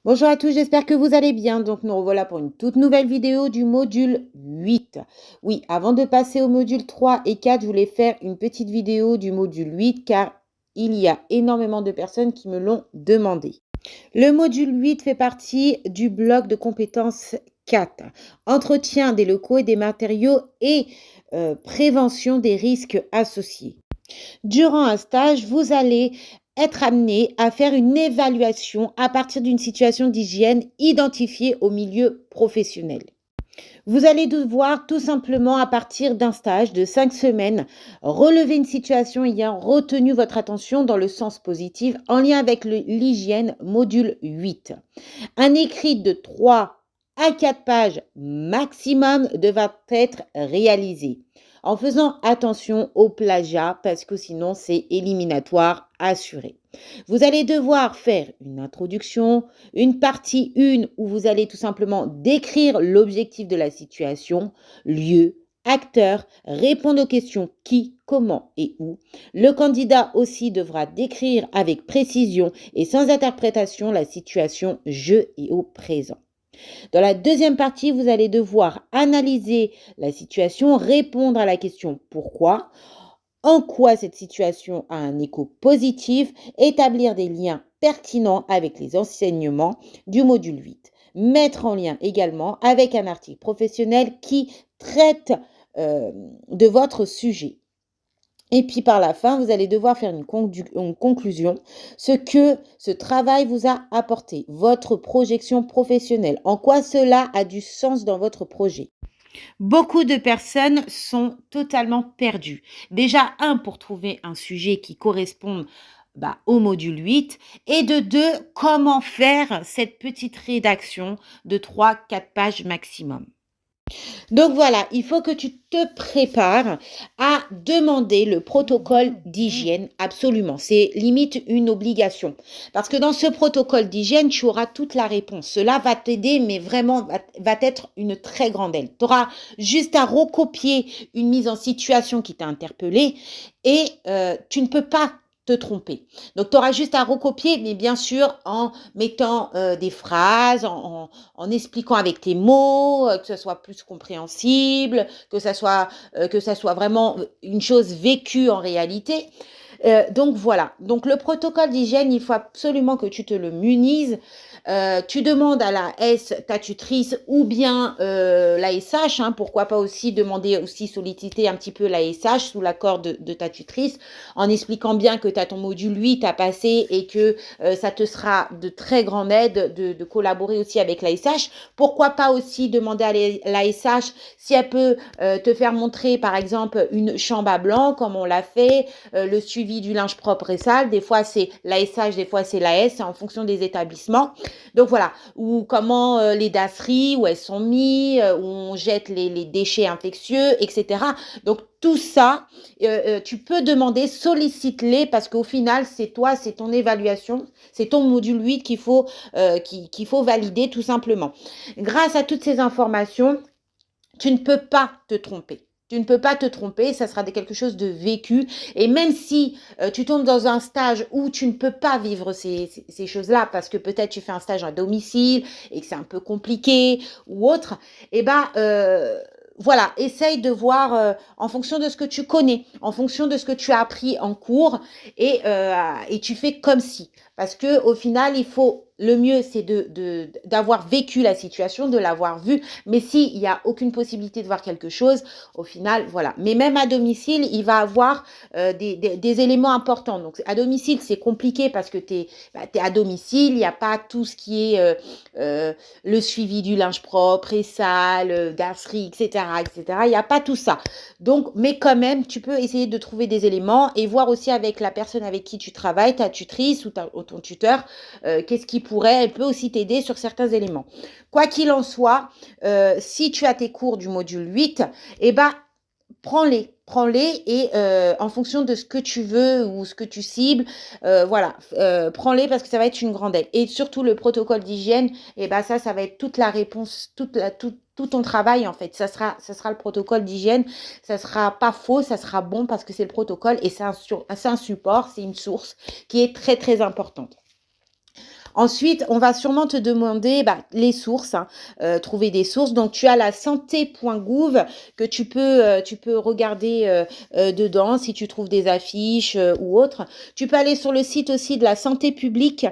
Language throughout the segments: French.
Bonjour à tous, j'espère que vous allez bien. Donc nous revoilà pour une toute nouvelle vidéo du module 8. Oui, avant de passer au module 3 et 4, je voulais faire une petite vidéo du module 8 car il y a énormément de personnes qui me l'ont demandé. Le module 8 fait partie du bloc de compétences 4. Entretien des locaux et des matériaux et prévention des risques associés. Durant un stage, vous allez être amené à faire une évaluation à partir d'une situation d'hygiène identifiée au milieu professionnel. Vous allez devoir tout simplement, à partir d'un stage de 5 semaines, relever une situation ayant retenu votre attention dans le sens positif en lien avec l'hygiène module 8. Un écrit de 3 à 4 pages maximum devra être réalisé en faisant attention au plagiat parce que sinon c'est éliminatoire assuré. Vous allez devoir faire une introduction, une partie 1 où vous allez tout simplement décrire l'objectif de la situation, lieu, acteur, répondre aux questions qui, comment et où. Le candidat aussi devra décrire avec précision et sans interprétation la situation je et au présent. Dans la deuxième partie, vous allez devoir analyser la situation, répondre à la question pourquoi, en quoi cette situation a un écho positif, établir des liens pertinents avec les enseignements du module 8. Mettre en lien également avec un article professionnel qui traite de votre sujet. Et puis par la fin, vous allez devoir faire une conclusion, ce que ce travail vous a apporté, votre projection professionnelle, en quoi cela a du sens dans votre projet. Beaucoup de personnes sont totalement perdues. Déjà, pour trouver un sujet qui corresponde au module 8 et de 2, comment faire cette petite rédaction de 3-4 pages maximum. Donc voilà, il faut que tu te prépares à demander le protocole d'hygiène, absolument. C'est limite une obligation. Parce que dans ce protocole d'hygiène, tu auras toute la réponse. Cela va t'aider, mais vraiment va être une très grande aide. Tu auras juste à recopier une mise en situation qui t'a interpellé et tu ne peux pas te tromper. Donc, tu auras juste à recopier, mais bien sûr en mettant des phrases, en expliquant avec tes mots, que ce soit plus compréhensible, que ça soit vraiment une chose vécue en réalité. Donc voilà. Donc le protocole d'hygiène, il faut absolument que tu te le munises. Tu demandes à la S, ta tutrice, ou bien la SH, pourquoi pas aussi demander, aussi solliciter un petit peu la SH sous l'accord de ta tutrice, en expliquant bien que tu as ton module 8 à passer et que ça te sera de très grande aide de collaborer aussi avec la SH. Pourquoi pas aussi demander à la SH si elle peut te faire montrer, par exemple, une chambre à blanc, comme on l'a fait, le suivi du linge propre et sale. Des fois, c'est la SH, des fois, c'est la S, en fonction des établissements. Donc voilà, ou comment les dasseries, où elles sont mises, où on jette les déchets infectieux, etc. Donc tout ça, tu peux demander, sollicite-les parce qu'au final, c'est toi, c'est ton évaluation, c'est ton module 8 qu'il faut valider tout simplement. Grâce à toutes ces informations, tu ne peux pas te tromper. Tu ne peux pas te tromper, ça sera quelque chose de vécu. Et même si tu tombes dans un stage où tu ne peux pas vivre ces choses-là, parce que peut-être tu fais un stage à domicile et que c'est un peu compliqué ou autre, voilà, essaye de voir en fonction de ce que tu connais, en fonction de ce que tu as appris en cours, et tu fais comme si. Parce que au final, le mieux, c'est d'avoir vécu la situation, de l'avoir vue. Mais s'il n'y a aucune possibilité de voir quelque chose, au final, voilà. Mais même à domicile, il va avoir des éléments importants. Donc, à domicile, c'est compliqué parce que tu es à domicile, il n'y a pas tout ce qui est le suivi du linge propre et sale, dasserie, etc., etc. Il n'y a pas tout ça. Donc, mais quand même, tu peux essayer de trouver des éléments et voir aussi avec la personne avec qui tu travailles, ta tutrice ou ton tuteur, elle peut aussi t'aider sur certains éléments. Quoi qu'il en soit, si tu as tes cours du module 8, prends-les et en fonction de ce que tu veux ou ce que tu cibles, voilà, prends-les parce que ça va être une grande aide. Et surtout le protocole d'hygiène, ça va être toute la réponse, tout ton travail en fait. Ça sera le protocole d'hygiène, ça sera pas faux, ça sera bon parce que c'est le protocole et c'est un support, c'est une source qui est très très importante. Ensuite, on va sûrement te demander les sources, hein, trouver des sources. Donc, tu as la santé.gouv que tu peux regarder dedans si tu trouves des affiches ou autres. Tu peux aller sur le site aussi de la santé publique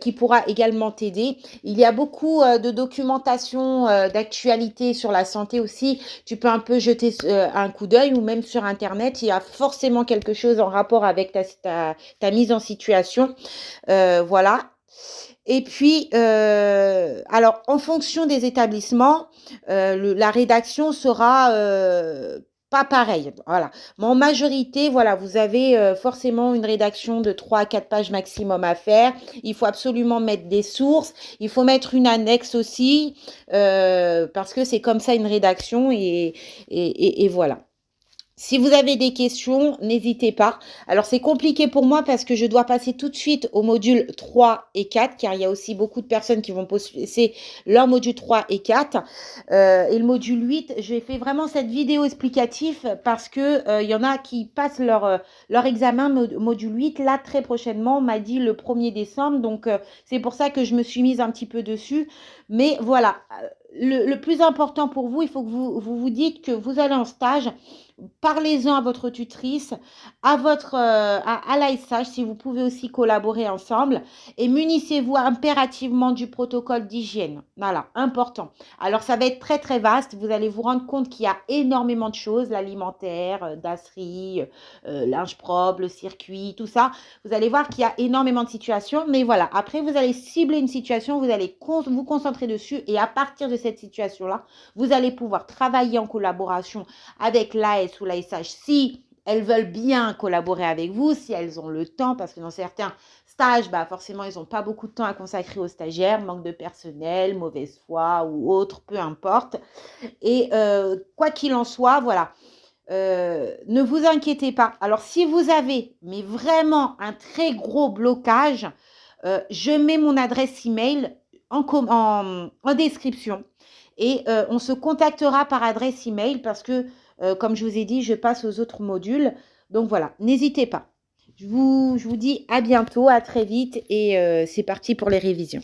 qui pourra également t'aider. Il y a beaucoup de documentation d'actualité sur la santé aussi. Tu peux un peu jeter un coup d'œil ou même sur Internet. Il y a forcément quelque chose en rapport avec ta mise en situation. Voilà. Et puis, alors, en fonction des établissements, la rédaction sera pas pareille. Voilà. Mais en majorité, voilà, vous avez forcément une rédaction de 3 à 4 pages maximum à faire. Il faut absolument mettre des sources. Il faut mettre une annexe aussi, parce que c'est comme ça une rédaction et voilà. Si vous avez des questions, n'hésitez pas. Alors, c'est compliqué pour moi parce que je dois passer tout de suite au module 3 et 4, car il y a aussi beaucoup de personnes qui vont poser leur module 3 et 4. Et le module 8, j'ai fait vraiment cette vidéo explicative parce que il y en a qui passent leur examen module 8, là, très prochainement. On m'a dit le 1er décembre. Donc, c'est pour ça que je me suis mise un petit peu dessus. Mais voilà, le plus important pour vous, il faut que vous dites que vous allez en stage. Parlez-en à votre tutrice, à l'ASH, si vous pouvez aussi collaborer ensemble, et munissez-vous impérativement du protocole d'hygiène. Voilà, important. Alors, ça va être très, très vaste. Vous allez vous rendre compte qu'il y a énormément de choses, l'alimentaire, dasserie, linge propre, le circuit, tout ça. Vous allez voir qu'il y a énormément de situations, mais voilà. Après, vous allez cibler une situation, vous allez vous concentrer dessus, et à partir de cette situation-là, vous allez pouvoir travailler en collaboration avec l'AS ou l'ASH si elles veulent bien collaborer avec vous, si elles ont le temps, parce que dans certains stages, forcément, ils n'ont pas beaucoup de temps à consacrer aux stagiaires, manque de personnel, mauvaise foi ou autre, peu importe. Et quoi qu'il en soit, voilà, ne vous inquiétez pas. Alors, si vous avez, mais vraiment un très gros blocage, je mets mon adresse email en description et on se contactera par adresse email parce que, comme je vous ai dit, je passe aux autres modules. Donc voilà, n'hésitez pas. Je vous dis à bientôt, à très vite et c'est parti pour les révisions.